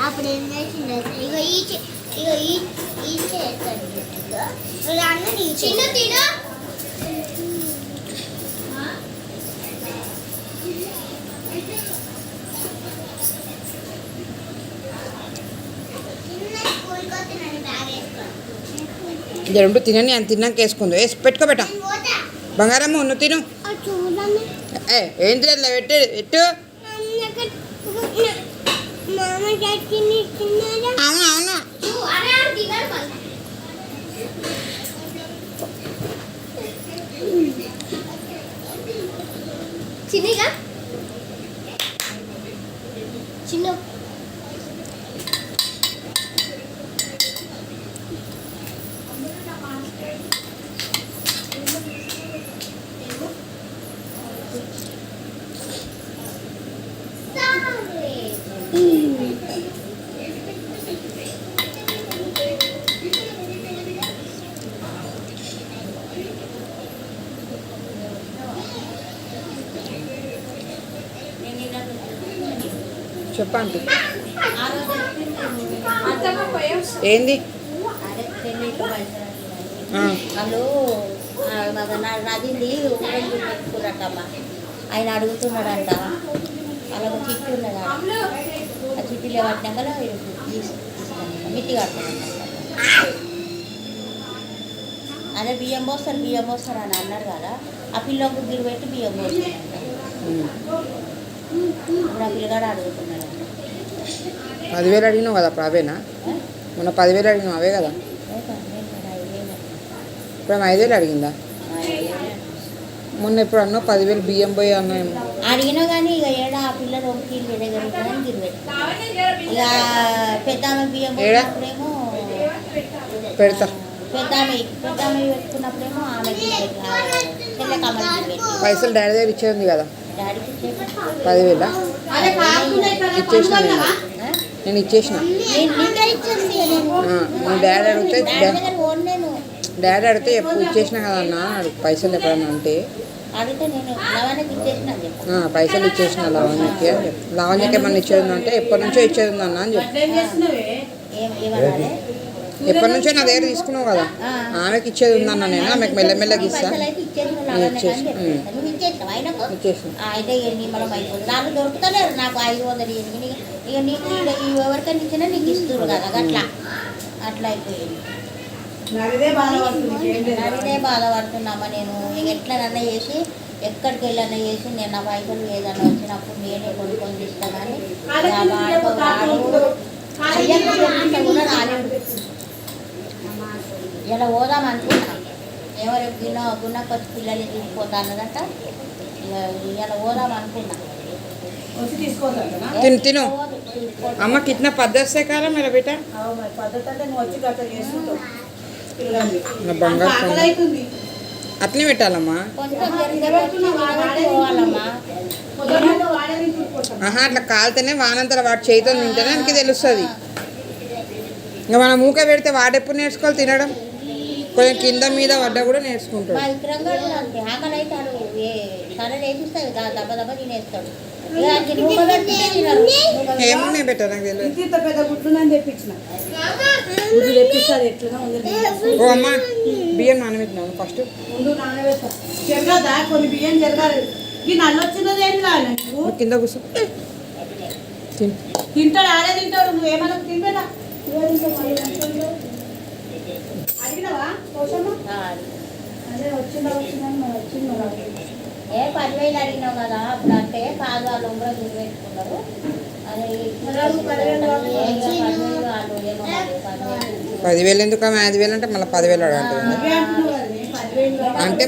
అప్పుడు ఏం చేసిండు ఇక ఈ చేస్తాడు చిన్న తిన రెండు తినని అని తిన్నాక వేసుకుందో వేసి పెట్టుకోబెట్ట బంగారమ్మ నువ్వు తిను ఏం తినట్లే పెట్టు పెట్టు అవును అవును చిన్నగా చిన్న చెప్పండి ఏంది వాళ్ళు నదింది పెట్టుకున్నట్టమ్మా ఆయన అడుగుతున్నాడంట అలా ఒక చిట్టి ఉన్నది ఆ చిట్టిలో పట్టినాక మిట్టి కడుతున్నాడు అదే బియ్యం పోస్తారు అని అన్నాడు కదా ఆ పిల్లకు గిరి పెట్టి బియ్యం పోస్తాడు ఇప్పుడు ఆ పిల్లగాడు అడుగుతున్నాడు 10,000 అడిగినావు కదా అప్పుడు అవేనా మొన్న 10,000 అడిగినావు అవే కదా ఇప్పుడు 5,000 అడిగిందా మొన్న ఎప్పుడు అన్నావు 10,000 బియ్యం పోయి అన్నావు అడిగినా కానీ ఇక ఏడా ఆ పిల్లలు ఒక కిలో దగ్గర గిరిపెట్టి ఇక పెద్దామె బియ్యం పోసినప్పుడేమో పెడతా పెద్దామె పెట్టుకున్నప్పుడేమో ఆమె తెల్ల కమల పైసలు డాడీ దగ్గర ఇచ్చేది కదా డాడీకి 10,000 ఇచ్చేసిన నేను ఇచ్చేసిన డాడీ అడిగితే డాడీ అడిగితే ఎప్పుడు ఇచ్చేసిన కదా అన్న పైసలు ఎప్పుడన్నా అంటే పైసలు ఇచ్చేసిన లావణ్యకి అని చెప్పి లావణ్యకి ఏమన్నా ఇచ్చేది అంటే ఎప్పటి నుంచో ఇచ్చేది అన్న అని చెప్పి ఎప్పటి నుంచో నా దగ్గర తీసుకున్నావు కదా ఆమెకి ఇచ్చేది ఉందన్న నేను ఆమెకు మెల్లమెల్లగా ఇస్తా దొరుకుతలేరు నాకు 500 ఇక నీకు ఎవరికైనా ఇచ్చినా నీకు ఇస్తున్నారు కదా అట్లా అయిపోయింది నదిదే బాధపడుతున్నామా నేను ఇక ఎట్లనన్నా చేసి ఎక్కడికి వెళ్ళన్నా చేసి నేను నా పైసలు ఏదన్నా వచ్చినప్పుడు నేనే కొనుక్కొని తీస్తా కానీ కూడా రాలేదు ఇలా పోదాం అనుకున్నా ఎవరు గున్నకు వచ్చి పిల్లల్ని తీసుకుపోతా అన్నదంట ఇలా పోదాం అనుకున్నా తిను అమ్మ కిतना पद्धत से करा मेरा बेटा బంగారు అట్లనే పెట్టాలమ్మా అట్లా కాలితేనే వానంతర వాడు చేతితో తింటేనే మనకి తెలుస్తుంది ఇంకా మనం మూక పెడితే వాడెప్పుడు నేర్చుకోవాలి తినడం కొంచెం కింద మీద పడ్డా కూడా నేర్చుకుంటాడు ఏమో పెట్టా నాకు ఓ అమ్మ బియ్యం నానబెట్టినాను ఫస్ట్ కింద కూర్చో తింటాడు ఆడే తింటాడు నువ్వేమన్నా తింటా అడిగినావా అదే వచ్చిందా 10,000 అడిగినావు కదా అప్పుడు అంటే కాదు వాళ్ళు కూడా గురి పెట్టుకున్నారు అదే 10,000 ఎందుకు 5,000 అంటే మళ్ళీ 10,000 అంటే 10,000 అంటే